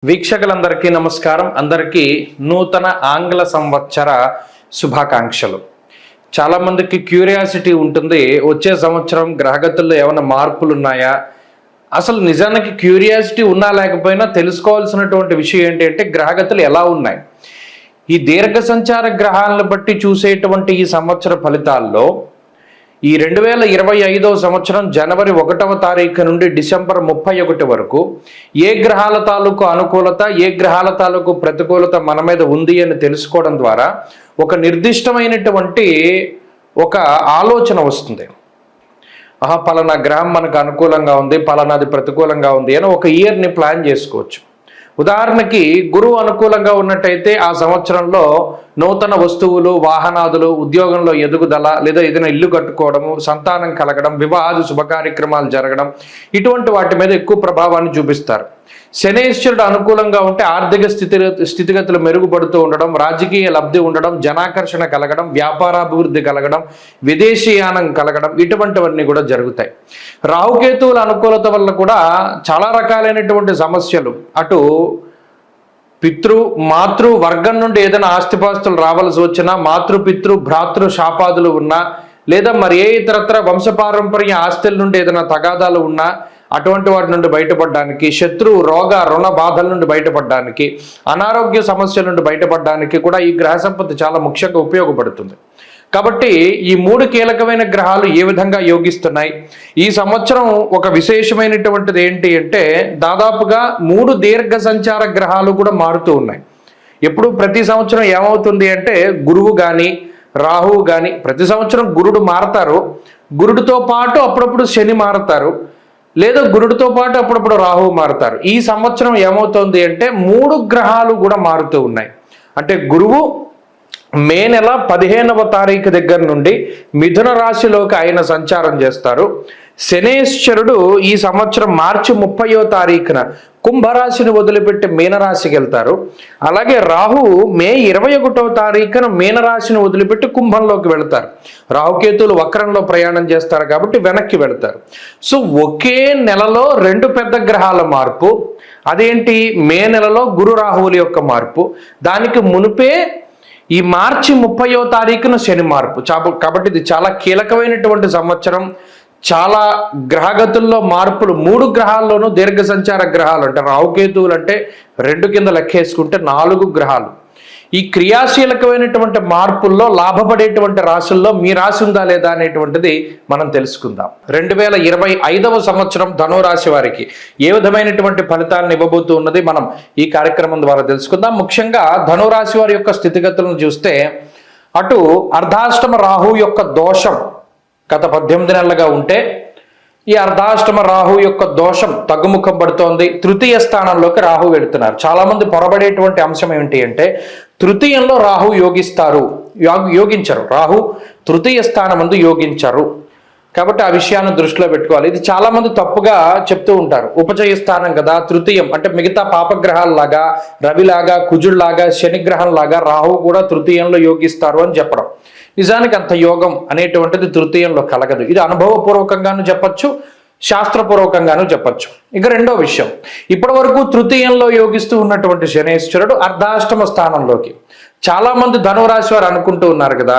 వీక్షకులందరికీ నమస్కారం. అందరికీ నూతన ఆంగ్ల సంవత్సర శుభాకాంక్షలు. చాలామందికి క్యూరియాసిటీ ఉంటుంది, వచ్చే సంవత్సరం గ్రహగతుల్లో ఏమైనా మార్పులు ఉన్నాయా? అసలు నిజానికి క్యూరియాసిటీ ఉన్నా లేకపోయినా తెలుసుకోవాల్సినటువంటి విషయం ఏంటంటే గ్రహగతులు ఎలా ఉన్నాయి. ఈ దీర్ఘ సంచార గ్రహాలను బట్టి చూసేటువంటి ఈ సంవత్సర ఫలితాల్లో ఈ 2025వ సంవత్సరం జనవరి 1వ తారీఖు నుండి డిసెంబర్ 31 వరకు ఏ గ్రహాల తాలూకు అనుకూలత, ఏ గ్రహాల తాలూకు ప్రతికూలత మన మీద ఉంది అని తెలుసుకోవడం ద్వారా ఒక నిర్దిష్టమైనటువంటి ఒక ఆలోచన వస్తుంది. పలానా గ్రహం మనకు అనుకూలంగా ఉంది, పలానాది ప్రతికూలంగా ఉంది అని ఒక ఇయర్ని ప్లాన్ చేసుకోవచ్చు. ఉదాహరణకి గురువు అనుకూలంగా ఉన్నట్టయితే ఆ సంవత్సరంలో నూతన వస్తువులు, వాహనాదులు, ఉద్యోగంలో ఎదుగుదల, లేదా ఏదైనా ఇల్లు కట్టుకోవడము, సంతానం కలగడం, వివాహాది శుభకార్యక్రమాలు జరగడం, ఇటువంటి వాటి మీద ఎక్కువ ప్రభావాన్ని చూపిస్తారు. శనేశ్వరుడు అనుకూలంగా ఉంటే ఆర్థిక స్థితిగతులు మెరుగుపడుతూ ఉండడం, రాజకీయ లబ్ధి ఉండడం, జనాకర్షణ కలగడం, వ్యాపారాభివృద్ధి కలగడం, విదేశీయానం కలగడం, ఇటువంటివన్నీ కూడా జరుగుతాయి. రాహుకేతువుల అనుకూలత వల్ల కూడా చాలా రకాలైనటువంటి సమస్యలు, అటు మాతృ వర్గం నుండి ఏదైనా ఆస్తిపాస్తులు రావాల్సి వచ్చినా, మాతృ భ్రాతృ శాపాదులు ఉన్నా, లేదా మరి ఏ ఇతరత్ర వంశపారంపర్య ఆస్తుల నుండి ఏదైనా తగాదాలు ఉన్నా అటువంటి వాటి నుండి బయటపడడానికి, శత్రు రోగ రుణ బాధల నుండి బయటపడడానికి, అనారోగ్య సమస్యల నుండి బయటపడడానికి కూడా ఈ గ్రహ సంపత్తి చాలా ముఖ్యంగా ఉపయోగపడుతుంది. కాబట్టి ఈ 3 కీలకమైన గ్రహాలు ఏ విధంగా యోగిస్తున్నాయి, ఈ సంవత్సరం ఒక విశేషమైనటువంటిది ఏంటి అంటే దాదాపుగా 3 దీర్ఘ సంచార గ్రహాలు కూడా మారుతూ ఉన్నాయి. ఎప్పుడు ప్రతి సంవత్సరం ఏమవుతుంది అంటే గురువు కానీ రాహువు కానీ, ప్రతి సంవత్సరం గురుడు మారతారు, గురుడితో పాటు అప్పుడప్పుడు శని మారతారు, లేదా గురుడితో పాటు అప్పుడప్పుడు రాహువు మారుతారు. ఈ సంవత్సరం ఏమవుతుంది అంటే 3 గ్రహాలు కూడా మారుతూ ఉన్నాయి. అంటే గురువు మే నెల 15వ తారీఖు దగ్గర నుండి మిథున రాశిలోకి ఆయన సంచారం చేస్తారు. శనేశ్వరుడు ఈ సంవత్సరం మార్చి 30వ తారీఖున కుంభరాశిని వదిలిపెట్టి మీనరాశికి వెళ్తారు. అలాగే రాహువు మే 21వ తారీఖున మీనరాశిని వదిలిపెట్టి కుంభంలోకి వెళ్తారు. రాహుకేతువులు వక్రంలో ప్రయాణం చేస్తారు కాబట్టి వెనక్కి వెళ్తారు. సో ఒకే నెలలో 2 పెద్ద గ్రహాల మార్పు. అదేంటి? మే నెలలో గురు రాహువుల యొక్క మార్పు, దానికి మునిపే ఈ మార్చి 30వ తారీఖున శని మార్పు. కాబట్టి ఇది చాలా కీలకమైనటువంటి సంవత్సరం. చాలా గ్రహగతుల్లో మార్పులు, 3 గ్రహాల్లోనూ దీర్ఘ సంచార గ్రహాలు, అంటే రాహుకేతువులు అంటే 2 కింద లెక్కేసుకుంటే 4 గ్రహాలు. ఈ క్రియాశీలకమైనటువంటి మార్పుల్లో లాభపడేటువంటి రాశుల్లో మీ రాశి ఉందా లేదా అనేటువంటిది మనం తెలుసుకుందాం. 2025వ సంవత్సరం ధనురాశి వారికి ఏ విధమైనటువంటి ఫలితాలను ఇవ్వబోతూ ఉన్నది మనం ఈ కార్యక్రమం ద్వారా తెలుసుకుందాం. ముఖ్యంగా ధనురాశి వారి యొక్క స్థితిగతులను చూస్తే, అటు అర్ధాష్టమ రాహు యొక్క దోషం గత 18 నెలలుగా ఉంటే ఈ అర్ధాష్టమ రాహు యొక్క దోషం తగ్గుముఖం పడుతోంది. తృతీయ స్థానంలోకి రాహు వెళుతున్నారు. చాలామంది పొరబడేటువంటి అంశం ఏమిటి అంటే తృతీయంలో రాహు యోగించరు, రాహు తృతీయ స్థానం ముందు యోగించరు. కాబట్టి ఆ విషయాన్ని దృష్టిలో పెట్టుకోవాలి. ఇది చాలామంది తప్పుగా చెప్తూ ఉంటారు. ఉపచయ స్థానం కదా తృతీయం, అంటే మిగతా పాపగ్రహాల్లాగా రవిలాగా కుజుళ్లాగా శనిగ్రహంలాగా రాహు కూడా తృతీయంలో యోగిస్తారు అని చెప్పడం. నిజానికి అంత యోగం అనేటువంటిది తృతీయంలో కలగదు. ఇది అనుభవపూర్వకంగాను చెప్పచ్చు, శాస్త్రపూర్వకంగాను చెప్పచ్చు. ఇక రెండో విషయం, ఇప్పటి వరకు తృతీయంలో యోగిస్తూ ఉన్నటువంటి శనేశ్వరుడు అర్ధాష్టమ స్థానంలోకి. చాలామంది ధనురాశి వారు అనుకుంటూ ఉన్నారు కదా,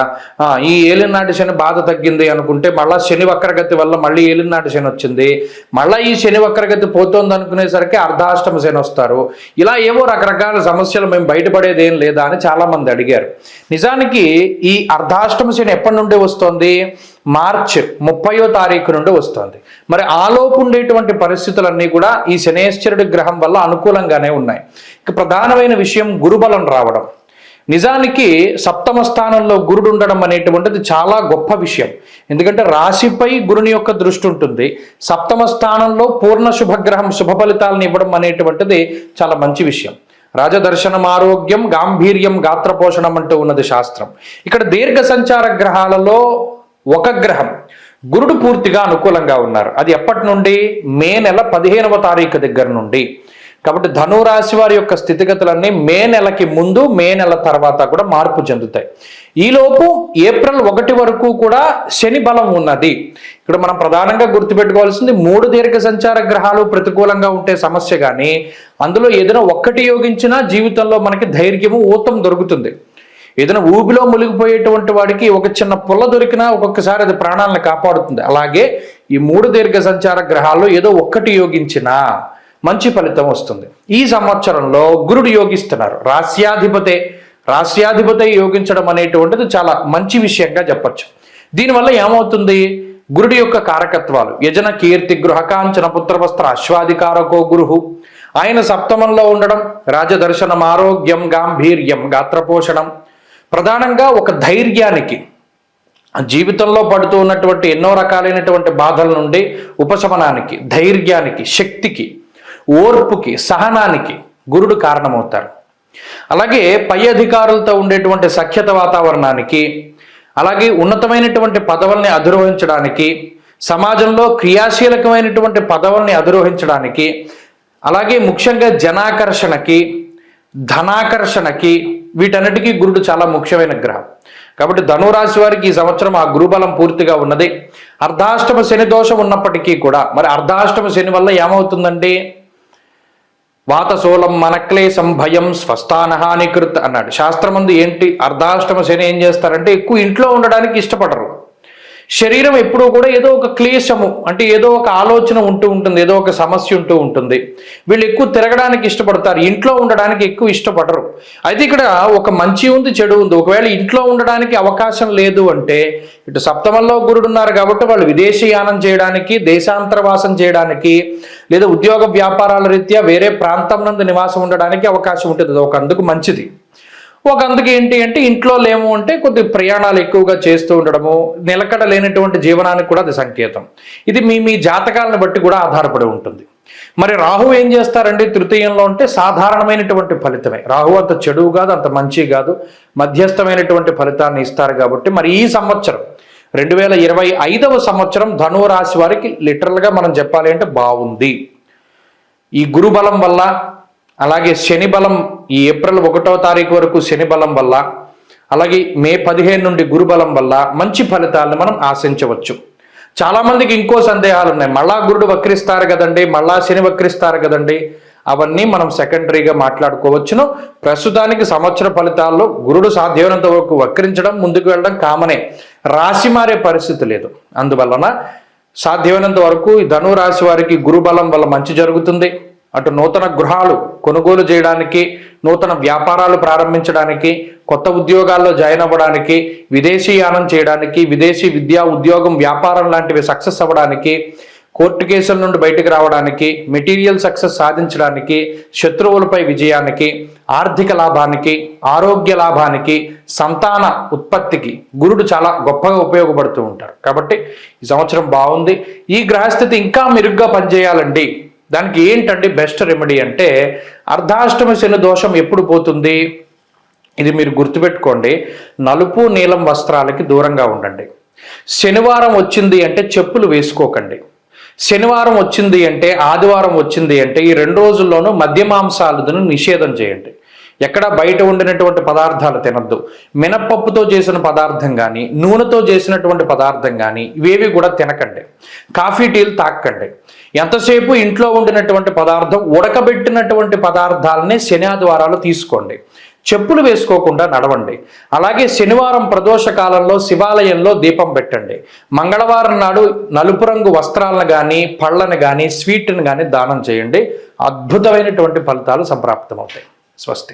ఈ ఏలినాటి శని బాధ తగ్గింది అనుకుంటే మళ్ళీ శని వక్రగతి వల్ల మళ్ళీ ఏలినాటి శని వచ్చింది, మళ్ళీ ఈ శని వక్రగతి పోతుంది అనుకునేసరికి అర్ధాష్టమ శని వస్తారు. ఇలా ఏవో రకరకాల సమస్యలు మేము బయటపడేది ఏం లేదా అని చాలామంది అడిగారు. నిజానికి ఈ అర్ధాష్టమ శని ఎప్పటి నుండి వస్తుంది? మార్చి 30వ తారీఖు నుండి వస్తుంది. మరి ఆలోపు ఉండేటువంటి పరిస్థితులన్నీ కూడా ఈ శనేశ్వరుడి గ్రహం వల్ల అనుకూలంగానే ఉన్నాయి. ఇక ప్రధానమైన విషయం గురుబలం రావడం. నిజానికి 7వ స్థానంలో గురుడు ఉండడం అనేటువంటిది చాలా గొప్ప విషయం. ఎందుకంటే రాశిపై గురుని యొక్క దృష్టి ఉంటుంది. 7వ స్థానంలో పూర్ణ శుభగ్రహం శుభ ఫలితాలను ఇవ్వడం అనేటువంటిది చాలా మంచి విషయం. రాజదర్శనం ఆరోగ్యం గాంభీర్యం గాత్రపోషణం అంటూ ఉన్నది శాస్త్రం. ఇక్కడ దీర్ఘ సంచార గ్రహాలలో ఒక గ్రహం గురుడు పూర్తిగా అనుకూలంగా ఉన్నారు. అది ఎప్పటి నుండి? మే నెల 15వ తారీఖు దగ్గర నుండి. కాబట్టి ధనురాశి వారి యొక్క స్థితిగతులన్నీ మే నెలకి ముందు, మే నెల తర్వాత కూడా మార్పు చెందుతాయి. ఈలోపు ఏప్రిల్ 1 వరకు కూడా శని బలం ఉన్నది. ఇక్కడ మనం ప్రధానంగా గుర్తుపెట్టుకోవాల్సింది 3 దీర్ఘ సంచార గ్రహాలు ప్రతికూలంగా ఉంటే సమస్య, కానీ అందులో ఏదైనా ఒక్కటి యోగించినా జీవితంలో మనకి ధైర్యము ఊతం దొరుకుతుంది. ఏదైనా ఊబిలో మునిగిపోయేటువంటి వాడికి ఒక చిన్న పుల్ల దొరికినా ఒక్కొక్కసారి అది ప్రాణాలను కాపాడుతుంది. అలాగే ఈ 3 దీర్ఘ సంచార గ్రహాల్లో ఏదో ఒక్కటి యోగించినా మంచి ఫలితం వస్తుంది. ఈ సంవత్సరంలో గురుడు యోగిస్తున్నారు. రాస్యాధిపతే యోగించడం అనేటువంటిది చాలా మంచి విషయంగా చెప్పచ్చు. దీనివల్ల ఏమవుతుంది, గురుడి యొక్క కారకత్వాలు యజన కీర్తి గృహకాంచన పుత్రవస్త్ర అశ్వాధికారకో గురుహు, ఆయన సప్తమంలో ఉండడం, రాజదర్శనం, ఆరోగ్యం, గాంభీర్యం, గాత్రపోషణం, ప్రధానంగా ఒక ధైర్యానికి, జీవితంలో పడుతూ ఉన్నటువంటి ఎన్నో రకాలైనటువంటి బాధల నుండి ఉపశమనానికి, ధైర్యానికి, శక్తికి, ఓర్పుకి, సహనానికి గురుడు కారణమవుతారు. అలాగే పై అధికారులతో ఉండేటువంటి సఖ్యత వాతావరణానికి, అలాగే ఉన్నతమైనటువంటి పదవుల్ని అధిరోహించడానికి, సమాజంలో క్రియాశీలకమైనటువంటి పదవుల్ని అధిరోహించడానికి, అలాగే ముఖ్యంగా జనాకర్షణకి, ధనాకర్షణకి, వీటన్నిటికీ గురుడు చాలా ముఖ్యమైన గ్రహం. కాబట్టి ధనురాశి వారికి ఈ సంవత్సరం ఆ గురుబలం పూర్తిగా ఉన్నది. అర్ధాష్టమ శని దోషం ఉన్నప్పటికీ కూడా, మరి అర్ధాష్టమ శని వల్ల ఏమవుతుందండి, వాతశూలం మనక్లేశం భయం స్వస్థానహానికృత్ అన్నాడు శాస్త్రమందు. ఏంటి అర్ధాష్టమ శని ఏం చేస్తారంటే ఎక్కువ ఇంట్లో ఉండడానికి ఇష్టపడరు. శరీరం ఎప్పుడూ కూడా ఏదో ఒక క్లేశము, అంటే ఏదో ఒక ఆలోచన ఉంటూ ఉంటుంది, ఏదో ఒక సమస్య ఉంటూ ఉంటుంది. వీళ్ళు ఎక్కువ తిరగడానికి ఇష్టపడతారు, ఇంట్లో ఉండడానికి ఎక్కువ ఇష్టపడరు. అయితే ఇక్కడ ఒక మంచి ఉంది, చెడు ఉంది. ఒకవేళ ఇంట్లో ఉండడానికి అవకాశం లేదు అంటే, ఇటు సప్తమంలో గురుడు ఉన్నారు కాబట్టి వాళ్ళు విదేశీయానం చేయడానికి, దేశాంతరవాసం చేయడానికి, లేదా ఉద్యోగ వ్యాపారాల రీత్యా వేరే ప్రాంతం నందు నివాసం ఉండడానికి అవకాశం ఉంటుంది. అది ఒక అందుకు మంచిది. ఒక అందుకు ఏంటి అంటే ఇంట్లో లేము అంటే కొద్ది ప్రయాణాలు ఎక్కువగా చేస్తూ ఉండడము, నిలకడ లేనటువంటి జీవనానికి కూడా అది సంకేతం. ఇది మీ జాతకాలను బట్టి కూడా ఆధారపడి ఉంటుంది. మరి రాహు ఏం చేస్తారండి తృతీయంలో అంటే సాధారణమైనటువంటి ఫలితమే. రాహు అంత చెడు కాదు, అంత మంచి కాదు, మధ్యస్థమైనటువంటి ఫలితాన్ని ఇస్తారు. కాబట్టి మరి ఈ సంవత్సరం 2025వ సంవత్సరం ధనురాశి వారికి లిటరల్గా మనం చెప్పాలి అంటే బాగుంది. ఈ గురుబలం వల్ల, అలాగే శని బలం ఈ ఏప్రిల్ 1వ తారీఖు వరకు శని బలం వల్ల, అలాగే మే 15 నుండి గురుబలం వల్ల మంచి ఫలితాలను మనం ఆశించవచ్చు. చాలామందికి ఇంకో సందేహాలు ఉన్నాయి. మళ్ళా గురుడు వక్రిస్తారు కదండి, మళ్ళా శని వక్రిస్తారు కదండి, అవన్నీ మనం సెకండరీగా మాట్లాడుకోవచ్చును. ప్రస్తుతానికి సంవత్సర ఫలితాల్లో గురుడు సాధ్యమైనంత వరకు వక్రించడం, ముందుకు వెళ్ళడం కామనే, రాశి మారే పరిస్థితి లేదు. అందువలన సాధ్యమైనంత వరకు ఈ ధనురాశి వారికి గురుబలం వల్ల మంచి జరుగుతుంది. అటు నూతన గృహాలు కొనుగోలు చేయడానికి, నూతన వ్యాపారాలు ప్రారంభించడానికి, కొత్త ఉద్యోగాల్లో జాయిన్ అవ్వడానికి, విదేశీయానం చేయడానికి, విదేశీ విద్యా ఉద్యోగం వ్యాపారం లాంటివి సక్సెస్ అవ్వడానికి, కోర్టు కేసుల నుండి బయటకు రావడానికి, మెటీరియల్ సక్సెస్ సాధించడానికి, శత్రువులపై విజయానికి, ఆర్థిక లాభానికి, ఆరోగ్య లాభానికి, సంతాన ఉత్పత్తికి గురుడు చాలా గొప్పగా ఉపయోగపడుతూ ఉంటారు. కాబట్టి ఈ సంవత్సరం బాగుంది. ఈ గ్రహస్థితి ఇంకా మెరుగ్గా పనిచేయాలండి, దానికి ఏంటంటే బెస్ట్ రెమెడీ అంటే అర్ధాష్టమ శని దోషం ఎప్పుడు పోతుంది, ఇది మీరు గుర్తుపెట్టుకోండి. నలుపు నీలం వస్త్రాలకి దూరంగా ఉండండి. శనివారం వచ్చింది అంటే చెప్పులు వేసుకోకండి. శనివారం వచ్చింది అంటే, ఆదివారం వచ్చింది అంటే ఈ 2 రోజుల్లోనూ మద్య మాంసాలను నిషేధం చేయండి. ఎక్కడ బయట ఉండినటువంటి పదార్థాలు తినద్దు. మినపప్పుతో చేసిన పదార్థం కానీ, నూనెతో చేసినటువంటి పదార్థం కానీ ఇవేవి కూడా తినకండి. కాఫీ టీలు తాకండి. ఎంతసేపు ఇంట్లో ఉండినటువంటి పదార్థం, ఉడకబెట్టినటువంటి పదార్థాలని శని ఆదివారాలు తీసుకోండి. చెప్పులు వేసుకోకుండా నడవండి. అలాగే శనివారం ప్రదోష కాలంలో శివాలయంలో దీపం పెట్టండి. మంగళవారం నాడు నలుపు రంగు వస్త్రాలను కానీ, పళ్ళను కానీ, స్వీట్ని కానీ దానం చేయండి. అద్భుతమైనటువంటి ఫలితాలు సంప్రాప్తమవుతాయి. స్వస్తి.